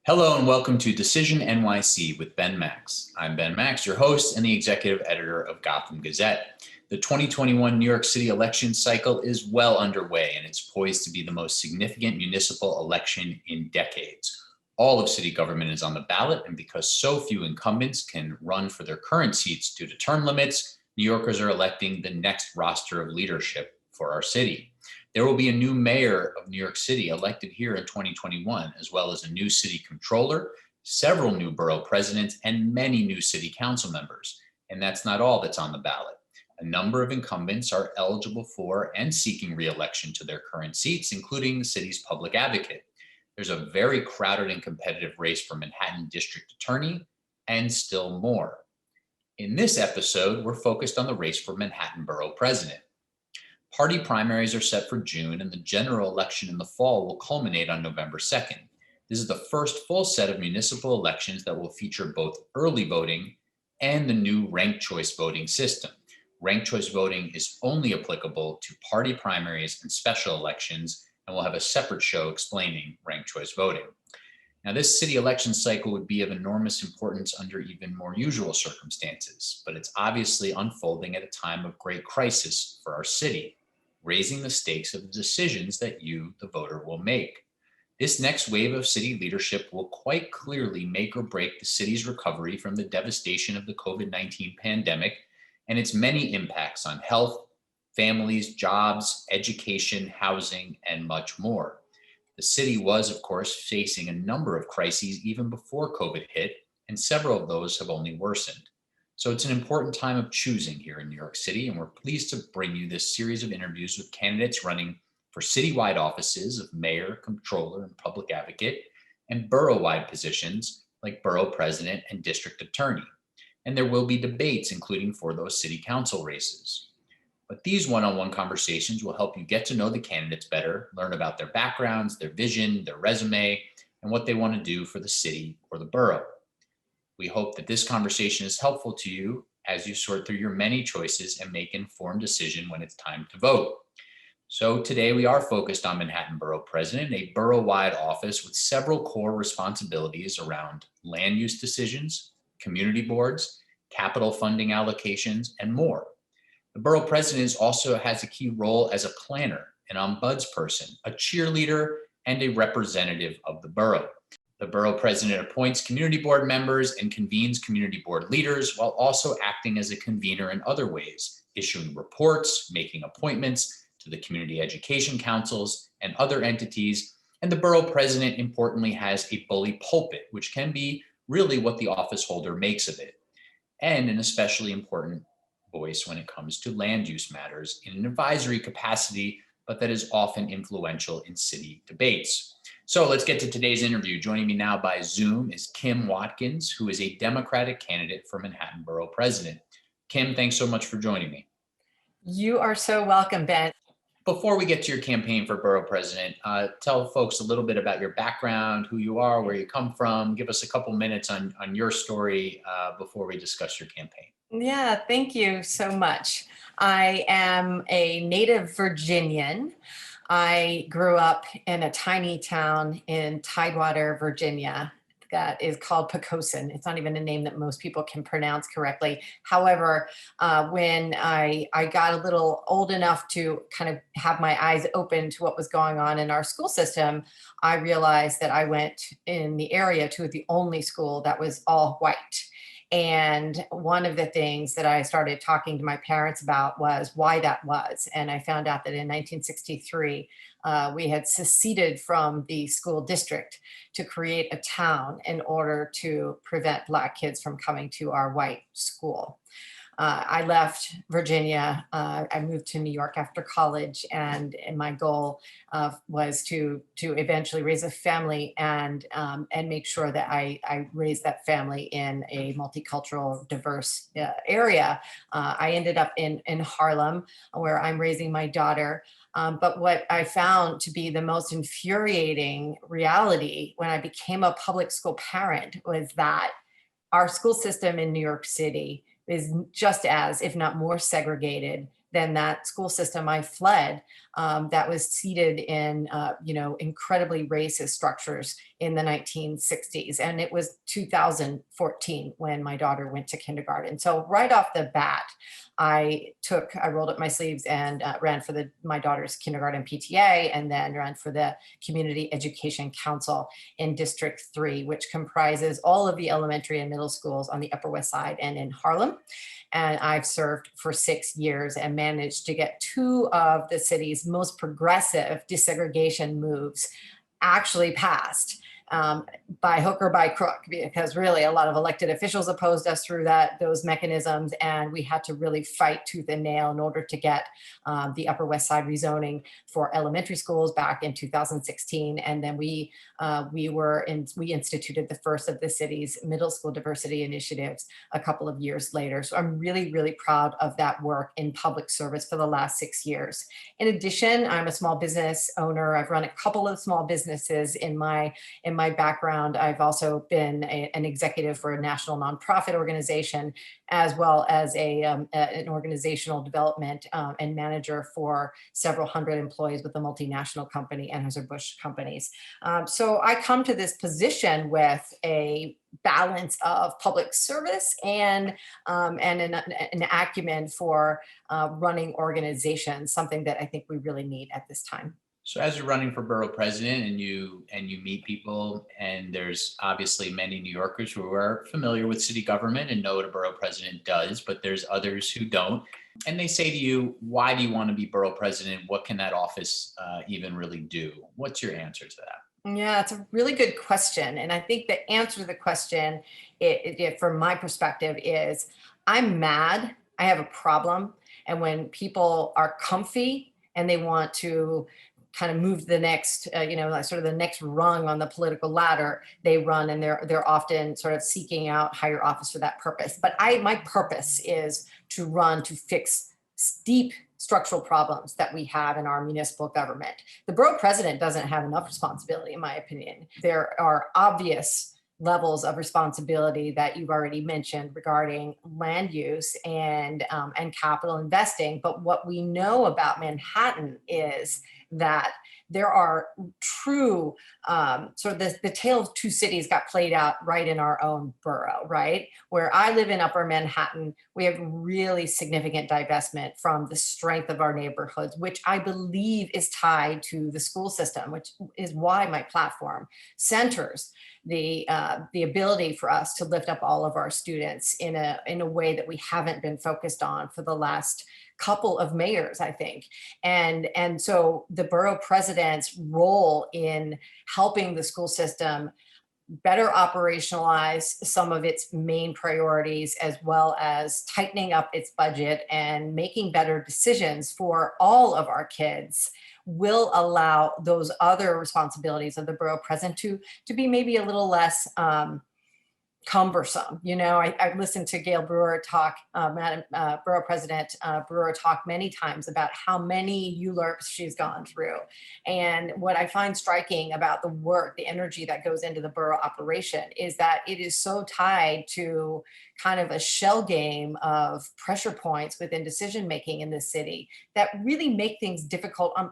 Hello and welcome to Decision NYC with Ben Max. I'm Ben Max, your host and the executive editor of Gotham Gazette. The 2021 New York City election cycle is well underway and it's poised to be the most significant municipal election in decades. All of city government is on the ballot, and because so few incumbents can run for their current seats due to term limits, New Yorkers are electing the next roster of leadership for our city. There will be a new mayor of New York City elected here in 2021, as well as a new city controller, several new borough presidents, and many new city council members. And that's not all that's on the ballot. A number of incumbents are eligible for and seeking re-election to their current seats, including the city's public advocate. There's a very crowded and competitive race for Manhattan District Attorney, and still more. In this episode, we're focused on the race for Manhattan Borough President. Party primaries are set for June, and the general election in the fall will culminate on November 2nd. This is the first full set of municipal elections that will feature both early voting and the new ranked choice voting system. Ranked choice voting is only applicable to party primaries and special elections, and we'll have a separate show explaining ranked choice voting. Now, this city election cycle would be of enormous importance under even more usual circumstances, but it's obviously unfolding at a time of great crisis for our city, raising the stakes of the decisions that you, the voter, will make. This next wave of city leadership will quite clearly make or break the city's recovery from the devastation of the COVID-19 pandemic and its many impacts on health, families, jobs, education, housing, and much more. The city was, of course, facing a number of crises even before COVID hit, and several of those have only worsened. So it's an important time of choosing here in New York City, and we're pleased to bring you this series of interviews with candidates running for citywide offices of mayor, controller, and public advocate, and borough-wide positions like borough president and district attorney. And there will be debates, including for those city council races. But these one-on-one conversations will help you get to know the candidates better, learn about their backgrounds, their vision, their resume, and what they want to do for the city or the borough. We hope that this conversation is helpful to you as you sort through your many choices and make an informed decision when it's time to vote. So today we are focused on Manhattan Borough President, a borough-wide office with several core responsibilities around land use decisions, community boards, capital funding allocations, and more. The borough president also has a key role as a planner, an ombudsperson, a cheerleader, and a representative of the borough. The borough president appoints community board members and convenes community board leaders while also acting as a convener in other ways, issuing reports, making appointments to the community education councils and other entities. And the borough president, importantly, has a bully pulpit, which can be really what the office holder makes of it, and an especially important voice when it comes to land use matters in an advisory capacity, but that is often influential in city debates. So let's get to today's interview. Joining me now by Zoom is Kim Watkins, who is a Democratic candidate for Manhattan Borough President. Kim, thanks so much for joining me. You are so welcome, Ben. Before we get to your campaign for Borough President, tell folks a little bit about your background, who you are, where you come from. Give us a couple minutes on your story before we discuss your campaign. Yeah, thank you so much. I am a native Virginian. I grew up in a tiny town in Tidewater, Virginia, that is called Poquoson. It's not even a name that most people can pronounce correctly. However, when I got a little old enough to kind of have my eyes open to what was going on in our school system, I realized that I went in the area to the only school that was all white. And one of the things that I started talking to my parents about was why that was. And I found out that in 1963, we had seceded from the school district to create a town in order to prevent Black kids from coming to our white school. I left Virginia. I moved to New York after college, and my goal was to eventually raise a family and make sure that I raised that family in a multicultural, diverse area. I ended up in Harlem, where I'm raising my daughter. But what I found to be the most infuriating reality when I became a public school parent was that our school system in New York City is just as, if not more segregated than that school system I fled, that was seated in, incredibly racist structures in the 1960s. And it was 2014 when my daughter went to kindergarten. So right off the bat, I rolled up my sleeves and ran for my daughter's kindergarten PTA, and then ran for the Community Education Council in District 3, which comprises all of the elementary and middle schools on the Upper West Side and in Harlem. And I've served for 6 years and managed to get 2 of the city's most progressive desegregation moves actually passed, by hook or by crook, because really a lot of elected officials opposed us through those mechanisms, and we had to really fight tooth and nail in order to get the Upper West Side rezoning for elementary schools back in 2016, and then we instituted the first of the city's middle school diversity initiatives a couple of years later. So I'm really, really proud of that work in public service for the last 6 years. In addition, I'm a small business owner. I've run a couple of small businesses in my background. I've also been an executive for a national nonprofit organization, as well as an organizational development and manager for several hundred employees with a multinational company, Anheuser-Busch companies. So I come to this position with a balance of public service and an acumen for running organizations, something that I think we really need at this time. So as you're running for borough president and you meet people, and there's obviously many New Yorkers who are familiar with city government and know what a borough president does, but there's others who don't. And they say to you, why do you want to be borough president? What can that office even really do? What's your answer to that? Yeah, it's a really good question. And I think the answer to the question, from my perspective, is I'm mad. I have a problem. And when people are comfy and they want to kind of move the next, like sort of the next rung on the political ladder, they run, and they're often sort of seeking out higher office for that purpose. But my purpose is to run to fix deep structural problems that we have in our municipal government. The borough president doesn't have enough responsibility, in my opinion. There are obvious levels of responsibility that you've already mentioned regarding land use and capital investing. But what we know about Manhattan is that there are true sort of the tale of two cities got played out right in our own borough, right? Where I live in Upper Manhattan, we have really significant divestment from the strength of our neighborhoods, which I believe is tied to the school system, which is why my platform centers the ability for us to lift up all of our students in a way that we haven't been focused on for the last couple of mayors, I think. And so the borough president's role in helping the school system better operationalize some of its main priorities, as well as tightening up its budget and making better decisions for all of our kids, will allow those other responsibilities of the borough president to be maybe a little less cumbersome. I listened to Gail Brewer talk, Madam Borough President Brewer talk many times about how many ULURPs she's gone through. And what I find striking about the work, the energy that goes into the borough operation, is that it is so tied to kind of a shell game of pressure points within decision making in this city that really make things difficult on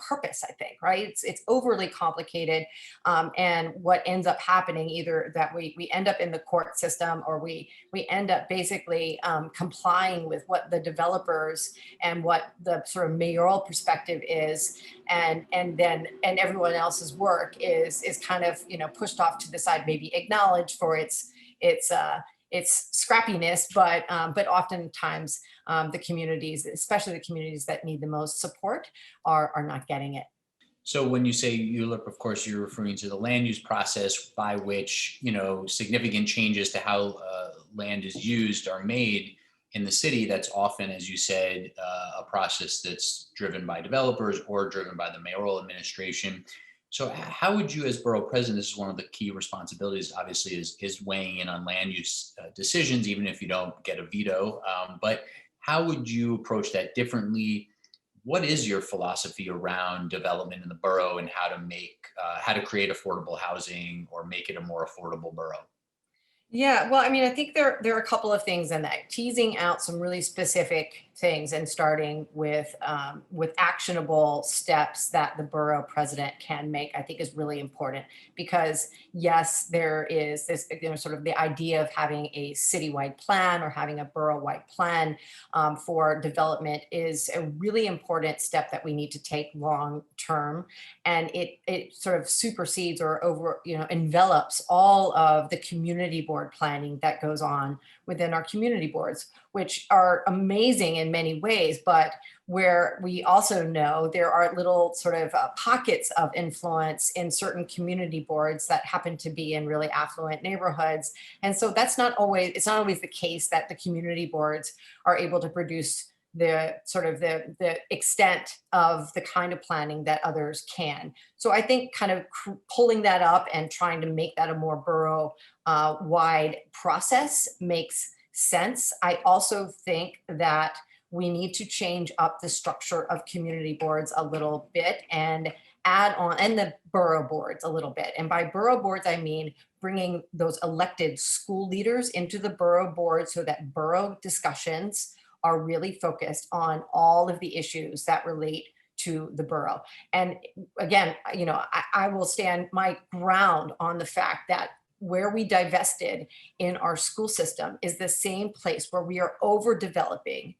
purpose, I think, right? It's overly complicated. And what ends up happening, either that we end up in the court system, or we end up basically complying with what the developers and what the sort of mayoral perspective is, and everyone else's work is kind of pushed off to the side, maybe acknowledged for its scrappiness, but oftentimes the communities, especially the communities that need the most support, are not getting it. So when you say ULURP, of course, you're referring to the land use process by which, significant changes to how land is used are made in the city. That's often, as you said, a process that's driven by developers or driven by the mayoral administration. So how would you, as borough president, this is one of the key responsibilities, obviously, is weighing in on land use decisions, even if you don't get a veto. But how would you approach that differently? What is your philosophy around development in the borough, and how to create affordable housing or make it a more affordable borough? Yeah, well, I mean, I think there are a couple of things in that. Teasing out some really specific things and starting with actionable steps that the borough president can make, I think is really important. Because yes, there is this, sort of the idea of having a citywide plan or having a borough-wide plan for development is a really important step that we need to take long term. And it sort of supersedes or envelops all of the community board planning that goes on within our community boards, which are amazing in many ways, but where we also know there are little sort of pockets of influence in certain community boards that happen to be in really affluent neighborhoods. And so it's not always the case that the community boards are able to produce the the extent of the kind of planning that others can. So I think kind of pulling that up and trying to make that a more borough wide process makes sense. I also think that we need to change up the structure of community boards a little bit and add on, and the borough boards a little bit. And by borough boards, I mean bringing those elected school leaders into the borough board so that borough discussions are really focused on all of the issues that relate to the borough. And again, I will stand my ground on the fact that where we divested in our school system is the same place where we are overdeveloping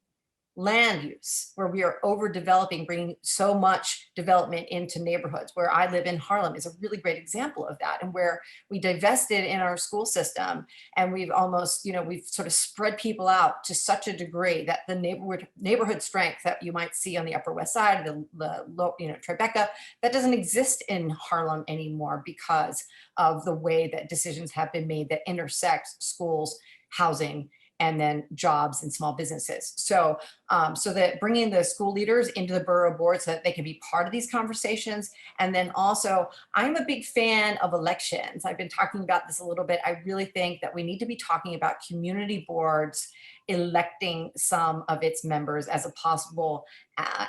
land use, where we are overdeveloping, bringing so much development into neighborhoods. Where I live in Harlem is a really great example of that, and where we divested in our school system, and we've almost, we've sort of spread people out to such a degree that the neighborhood strength that you might see on the Upper West Side, Tribeca, that doesn't exist in Harlem anymore because of the way that decisions have been made that intersect schools, housing, and then jobs and small businesses. So that bringing the school leaders into the borough board so that they can be part of these conversations. And then also, I'm a big fan of elections. I've been talking about this a little bit. I really think that we need to be talking about community boards electing some of its members as a possible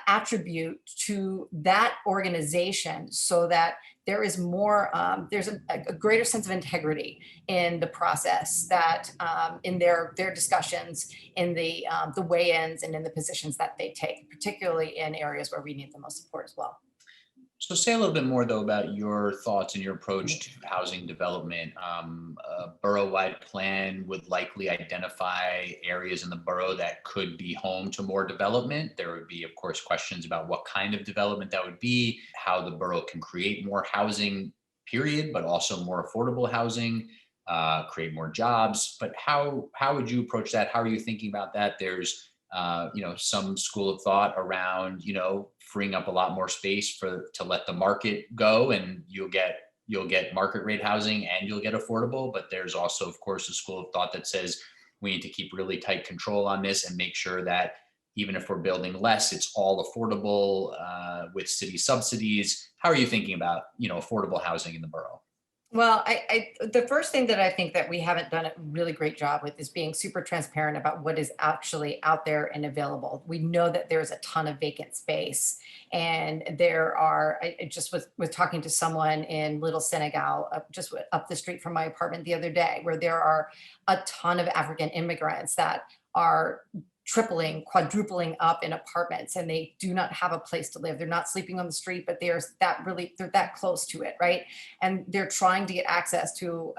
attribute to that organization, so that there is more, there's a greater sense of integrity in the process, that in their discussions, in the weigh-ins, and in the positions that they take, particularly in areas where we need the most support as well. So say a little bit more though about your thoughts and your approach to housing development. A borough-wide plan would likely identify areas in the borough that could be home to more development. There would be, of course, questions about what kind of development that would be, how the borough can create more housing, period, but also more affordable housing, create more jobs. But how would you approach that? How are you thinking about that? There's some school of thought around, freeing up a lot more space to let the market go, and you'll get market rate housing and you'll get affordable. But there's also, of course, a school of thought that says we need to keep really tight control on this and make sure that even if we're building less, it's all affordable with city subsidies. How are you thinking about, affordable housing in the borough? Well, the first thing that I think that we haven't done a really great job with is being super transparent about what is actually out there and available. We know that there's a ton of vacant space, and I just was talking to someone in Little Senegal, just up the street from my apartment the other day, where there are a ton of African immigrants that are tripling, quadrupling up in apartments, and they do not have a place to live. They're not sleeping on the street, but they're that close to it, right? And they're trying to get access to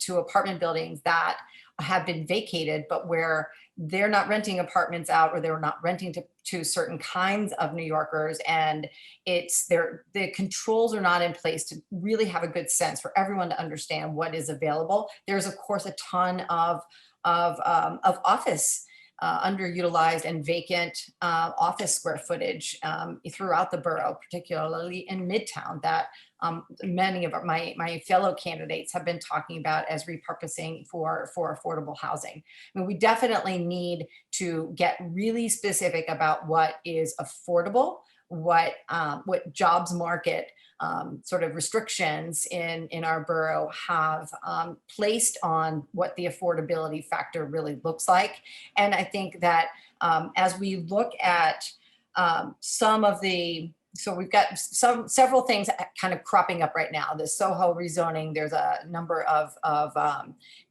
apartment buildings that have been vacated, but where they're not renting apartments out, or they're not renting to certain kinds of New Yorkers, and the controls are not in place to really have a good sense for everyone to understand what is available. There's of course a ton of office underutilized and vacant office square footage throughout the borough, particularly in Midtown, that many of my fellow candidates have been talking about as repurposing for affordable housing. I mean, we definitely need to get really specific about what is affordable, what jobs market sort of restrictions in our borough have placed on what the affordability factor really looks like. And I think that as we look at some of the So we've got several things kind of cropping up right now. The Soho rezoning, there's a number of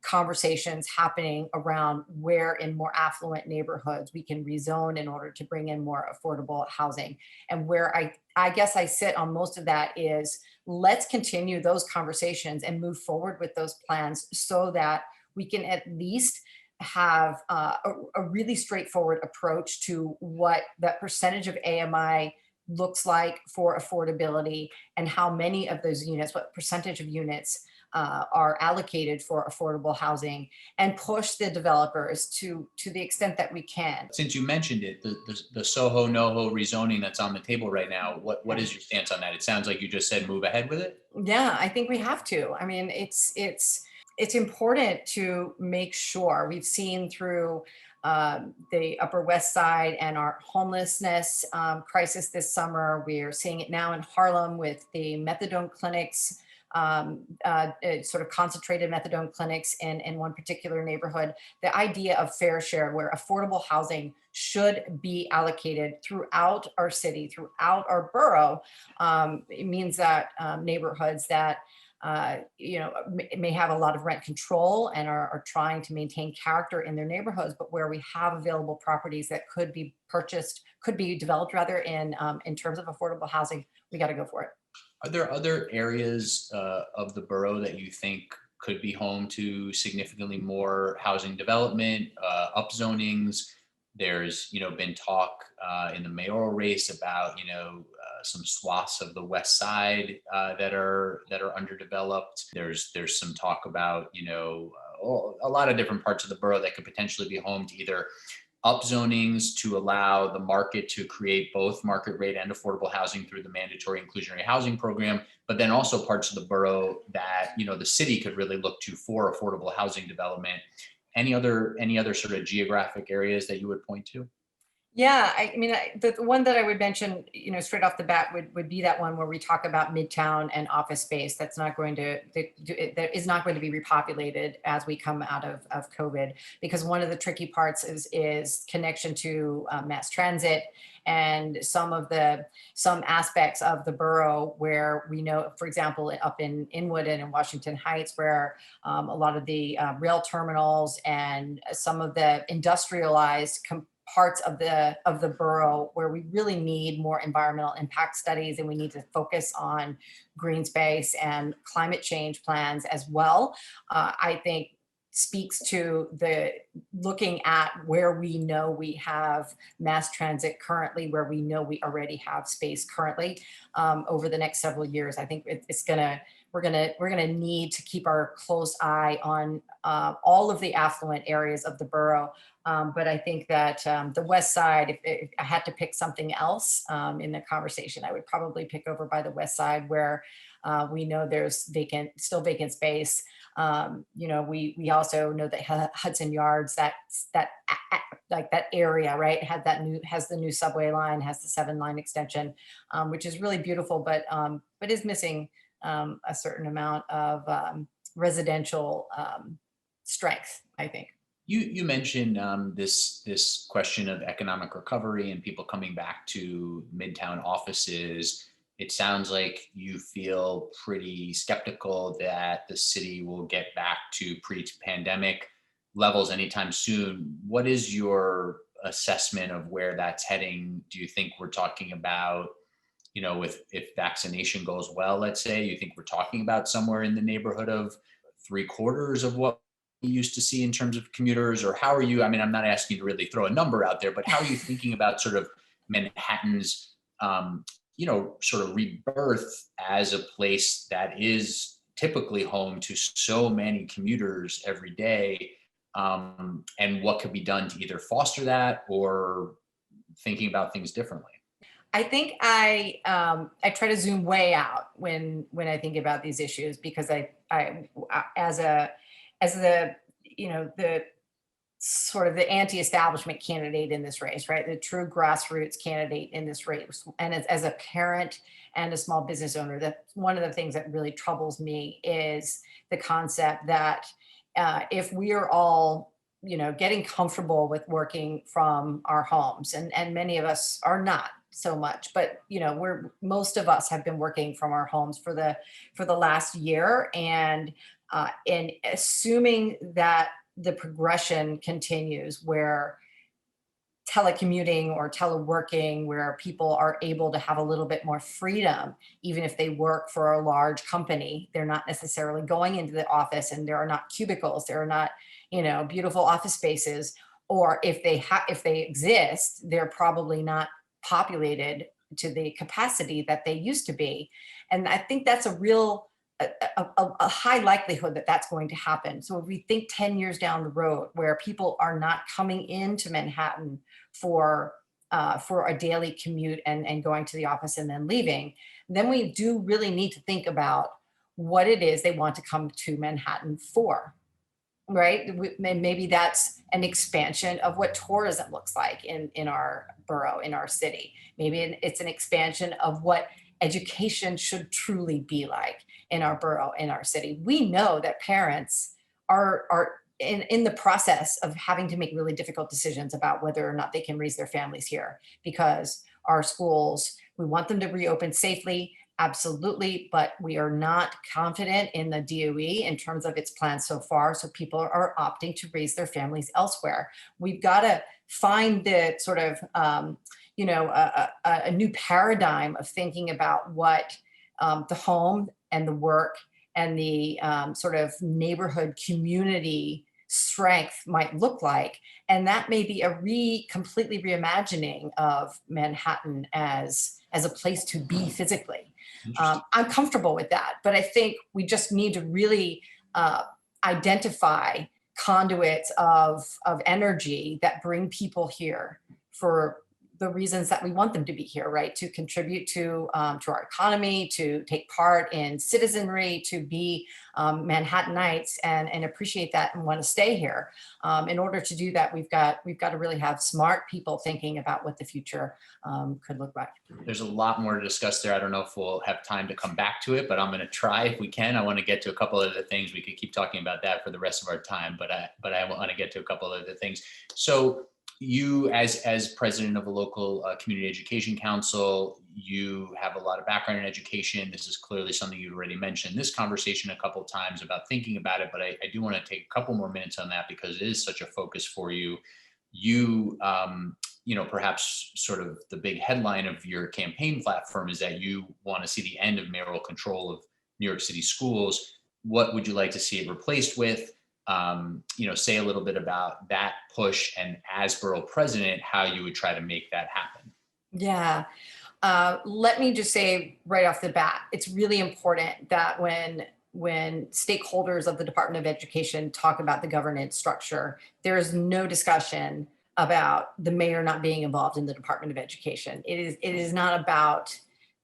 conversations happening around where in more affluent neighborhoods we can rezone in order to bring in more affordable housing. And where I guess I sit on most of that is, let's continue those conversations and move forward with those plans so that we can at least have a really straightforward approach to what that percentage of AMI looks like for affordability, and how many of those units, what percentage of units are allocated for affordable housing, and push the developers to the extent that we can. Since you mentioned it, the Soho NoHo rezoning that's on the table right now, what is your stance on that? It sounds like you just said move ahead with it. Yeah, I think we have to. I mean, it's important to make sure. We've seen through the Upper West Side and our homelessness crisis this summer. We are seeing it now in Harlem with the methadone clinics, sort of concentrated methadone clinics in one particular neighborhood. The idea of fair share, where affordable housing should be allocated throughout our city, throughout our borough, it means that neighborhoods that may have a lot of rent control and are trying to maintain character in their neighborhoods, but where we have available properties that could be purchased, could be developed rather in terms of affordable housing, we got to go for it. Are there other areas of the borough that you think could be home to significantly more housing development, upzonings? There's, been talk in the mayoral race about, some swaths of the west side that are underdeveloped. There's some talk about, a lot of different parts of the borough that could potentially be home to either upzonings to allow the market to create both market rate and affordable housing through the mandatory inclusionary housing program, but then also parts of the borough that, the city could really look to for affordable housing development. Any other sort of geographic areas that you would point to? Yeah, I mean, the one that I would mention, straight off the bat would be that one where we talk about Midtown and office space that is not going to be repopulated as we come out of COVID, because one of the tricky parts is connection to mass transit and some aspects of the borough where we know, for example, up in Inwood and in Washington Heights, where a lot of the rail terminals and some of the industrialized parts of the borough where we really need more environmental impact studies, and we need to focus on green space and climate change plans as well. I think speaks to the looking at where we know we have mass transit currently, where we know we already have space currently over the next several years. I think we're gonna need to keep our close eye on all of the affluent areas of the borough. But I think that the West Side, if I had to pick something else in the conversation, I would probably pick over by the West Side, where we know there's still vacant space. We also know that Hudson Yards, that area, right, has the new subway line, has the 7-line extension, which is really beautiful, but is missing a certain amount of residential strength, I think. You mentioned this question of economic recovery and people coming back to Midtown offices. It sounds like you feel pretty skeptical that the city will get back to pre-pandemic levels anytime soon. What is your assessment of where that's heading? Do you think we're talking about, if vaccination goes well, let's say, you think we're talking about somewhere in the neighborhood of 3/4 of what we used to see in terms of commuters? Or how are you, I mean, I'm not asking you to really throw a number out there, but how are you thinking about sort of Manhattan's, sort of rebirth as a place that is typically home to so many commuters every day, and what could be done to either foster that or thinking about things differently? I think I try to zoom way out when I think about these issues, because I as the the sort of the anti-establishment candidate in this race, right? The true grassroots candidate in this race. And as a parent and a small business owner, that one of the things that really troubles me is the concept that if we are all, getting comfortable with working from our homes, and many of us are not so much, but most of us have been working from our homes for the last year, and assuming that the progression continues where telecommuting or teleworking, where people are able to have a little bit more freedom, even if they work for a large company, they're not necessarily going into the office, and there are not cubicles, there are not, beautiful office spaces, or if they exist, they're probably not populated to the capacity that they used to be. And I think that's a high likelihood that that's going to happen. So if we think 10 years down the road, where people are not coming into Manhattan for a daily commute and going to the office and then leaving, then we do really need to think about what it is they want to come to Manhattan for, right? Maybe that's an expansion of what tourism looks like in our borough, in our city. Maybe it's an expansion of what education should truly be like in our borough, in our city. We know that parents are in the process of having to make really difficult decisions about whether or not they can raise their families here, because our schools, we want them to reopen safely, absolutely, but we are not confident in the DOE in terms of its plans so far. So people are opting to raise their families elsewhere. We've got to find the sort of a new paradigm of thinking about what the home and the work and the sort of neighborhood community strength might look like. And that may be a completely reimagining of Manhattan as a place to be physically. I'm comfortable with that, but I think we just need to really identify conduits of energy that bring people here for the reasons that we want them to be here, right? To contribute to our economy, to take part in citizenry, to be Manhattanites and appreciate that and want to stay here. In order to do that, we've got to really have smart people thinking about what the future could look like. There's a lot more to discuss there. I don't know if we'll have time to come back to it, but I'm going to try if we can. I want to get to a couple of the things. We could keep talking about that for the rest of our time, but I want to get to a couple of the things. So you, as president of a local community education council, you have a lot of background in education. This is clearly something you've already mentioned this conversation a couple of times about thinking about it, but I do want to take a couple more minutes on that because it is such a focus for you. You, perhaps sort of the big headline of your campaign platform is that you want to see the end of mayoral control of New York City schools. What would you like to see it replaced with? Say a little bit about that push, and as borough president, how you would try to make that happen. Yeah. Let me just say right off the bat, it's really important that when stakeholders of the Department of Education talk about the governance structure, there is no discussion about the mayor not being involved in the Department of Education. It is not about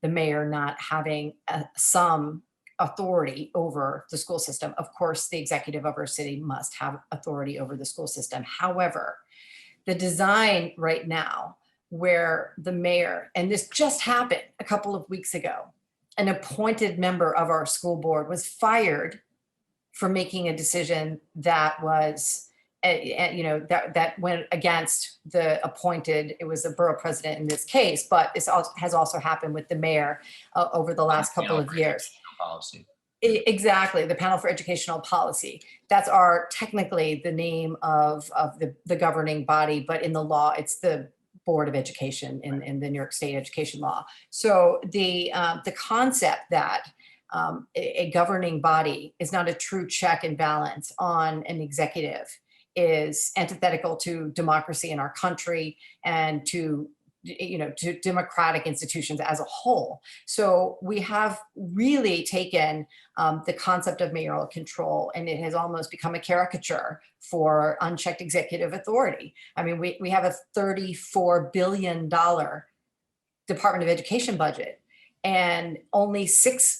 the mayor not having some authority over the school system. Of course, the executive of our city must have authority over the school system. However, the design right now where the mayor, and this just happened a couple of weeks ago, an appointed member of our school board was fired for making a decision that was, that went against the appointed, it was the borough president in this case, but this has also happened with the mayor over the last couple of years. Policy. Exactly, the Panel for Educational Policy. That's technically the name of the governing body, but in the law, it's the Board of Education in the New York State education law. So the concept that a governing body is not a true check and balance on an executive is antithetical to democracy in our country and to democratic institutions as a whole. So we have really taken the concept of mayoral control, and it has almost become a caricature for unchecked executive authority. I mean, we have a $34 billion Department of Education budget, and only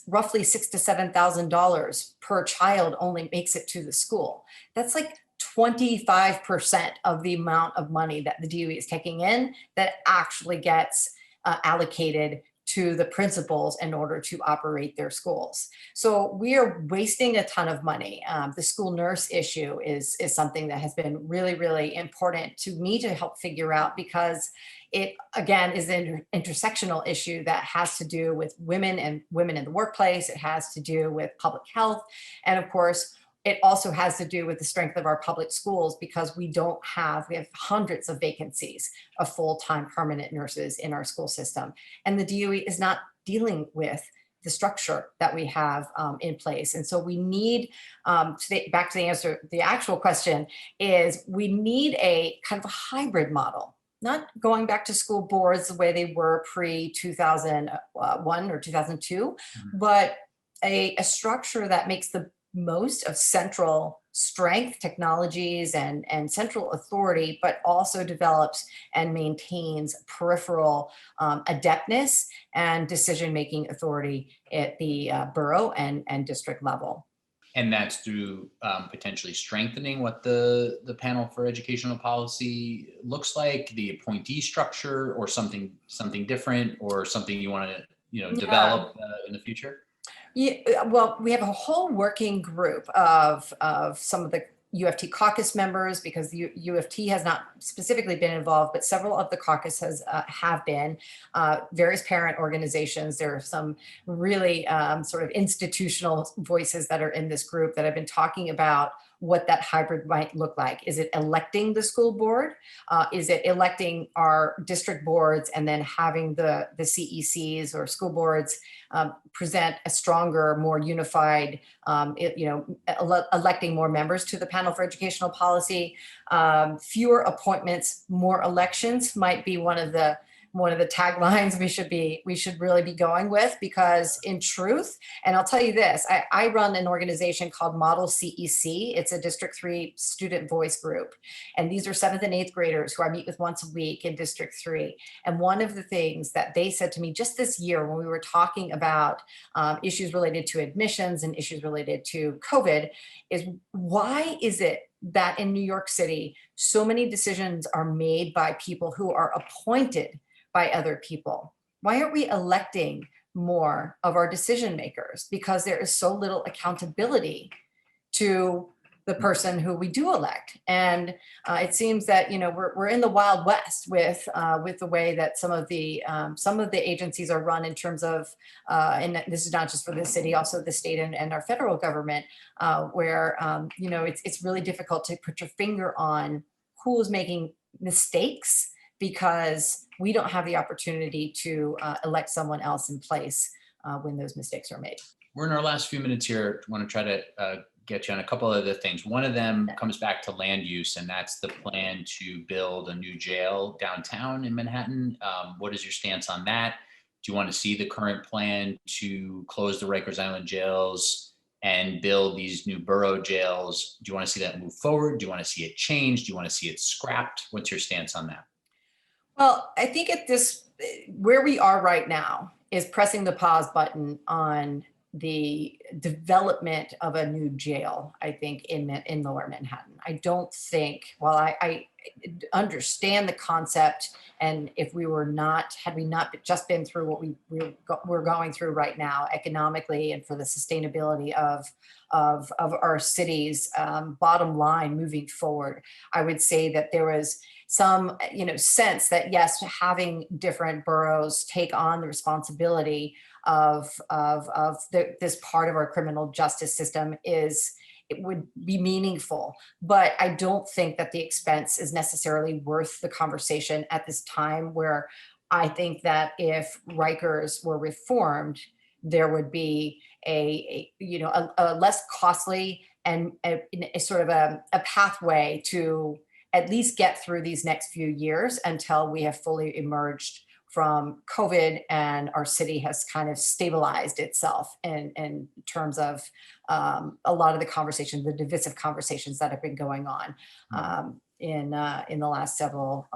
roughly $6,000 to $7,000 per child only makes it to the school. That's like 25% of the amount of money that the DOE is taking in that actually gets allocated to the principals in order to operate their schools. So we are wasting a ton of money. The school nurse issue is something that has been really, really important to me to help figure out, because it, again, is an intersectional issue that has to do with women and women in the workplace. It has to do with public health. And of course, it also has to do with the strength of our public schools, because we have hundreds of vacancies of full-time permanent nurses in our school system. And the DOE is not dealing with the structure that we have in place. And so we need, back to the answer, the actual question is, we need a kind of a hybrid model, not going back to school boards the way they were pre-2001 or 2002, but a structure that makes the most of central strength, technologies, and central authority, but also develops and maintains peripheral adeptness and decision-making authority at the borough and district level. And that's through potentially strengthening what the panel for educational policy looks like, the appointee structure, or something different, or something you want to develop in the future. Yeah, well, we have a whole working group of some of the UFT caucus members, because the UFT has not specifically been involved, but several of the caucuses have been, various parent organizations. There are some really sort of institutional voices that are in this group that have been talking about what that hybrid might look like. Is it electing the school board? Is it electing our district boards and then having the CECs or school boards present a stronger, more unified, electing more members to the panel for educational policy? Fewer appointments, more elections might be one of the taglines we should really be going with, because in truth, and I'll tell you this, I run an organization called Model CEC. It's a District 3 student voice group. And these are 7th and 8th graders who I meet with once a week in District 3. And one of the things that they said to me just this year when we were talking about issues related to admissions and issues related to COVID is, why is it that in New York City, so many decisions are made by people who are appointed by other people? Why aren't we electing more of our decision makers? Because there is so little accountability to the person who we do elect. And it seems that we're in the Wild West with the way that some of the agencies are run in terms of, and this is not just for the city, also the state and our federal government, where it's really difficult to put your finger on who is making mistakes, because we don't have the opportunity to elect someone else in place when those mistakes are made. We're in our last few minutes here. I want to try to get you on a couple of other things. One of them comes back to land use, and that's the plan to build a new jail downtown in Manhattan. What is your stance on that? Do you want to see the current plan to close the Rikers Island jails and build these new borough jails? Do you want to see that move forward? Do you want to see it change? Do you want to see it scrapped? What's your stance on that? Well, I think where we are right now is pressing the pause button on the development of a new jail, I think, in Lower Manhattan. I don't think, while I understand the concept, and if had we not just been through what we're going through right now economically, and for the sustainability of our city's bottom line moving forward, I would say that there was some sense that, yes, having different boroughs take on the responsibility of this part of our criminal justice system it would be meaningful. But I don't think that the expense is necessarily worth the conversation at this time, where I think that if Rikers were reformed, there would be a less costly and a sort of a pathway to at least get through these next few years until we have fully emerged from COVID and our city has kind of stabilized itself in terms of a lot of the divisive conversations that have been going on in the last several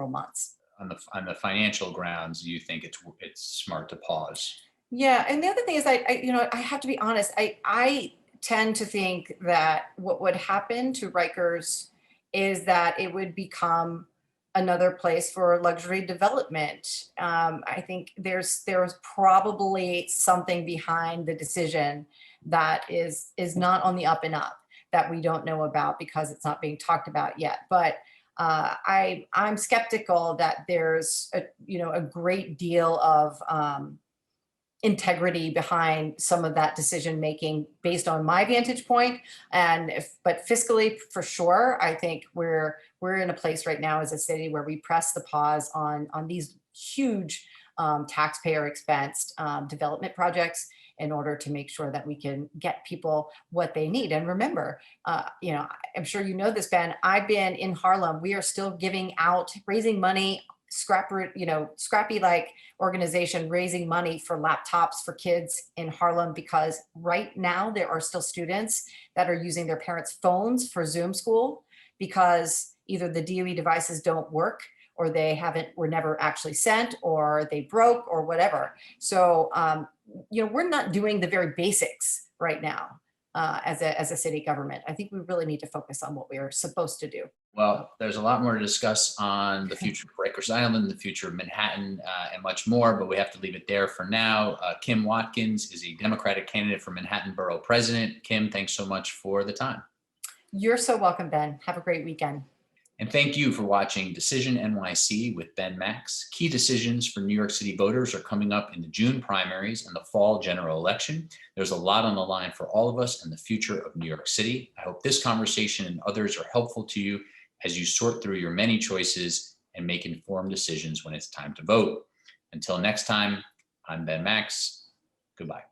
months. On the financial grounds, you think it's smart to pause? Yeah, and the other thing is, I have to be honest. I tend to think that what would happen to Rikers is that it would become another place for luxury development. I think there's probably something behind the decision that is not on the up and up that we don't know about because it's not being talked about yet. But I'm skeptical that there's a great deal of integrity behind some of that decision making based on my vantage point. But fiscally, for sure, I think we're in a place right now as a city where we press the pause on these huge taxpayer expensed development projects in order to make sure that we can get people what they need. And remember, I'm sure you know this, Ben, I've been in Harlem. We are still giving out, raising money, scrappy like organization raising money for laptops for kids in Harlem, because right now there are still students that are using their parents' phones for Zoom school because either the DOE devices don't work or were never actually sent, or they broke, or whatever. So, we're not doing the very basics right now as a city government. I think we really need to focus on what we are supposed to do. Well, there's a lot more to discuss on the future of Rikers Island, the future of Manhattan, and much more, but we have to leave it there for now. Kim Watkins is a Democratic candidate for Manhattan Borough President. Kim, thanks so much for the time. You're so welcome, Ben. Have a great weekend. And thank you for watching Decision NYC with Ben Max. Key decisions for New York City voters are coming up in the June primaries and the fall general election. There's a lot on the line for all of us and the future of New York City. I hope this conversation and others are helpful to you as you sort through your many choices and make informed decisions when it's time to vote. Until next time, I'm Ben Max. Goodbye.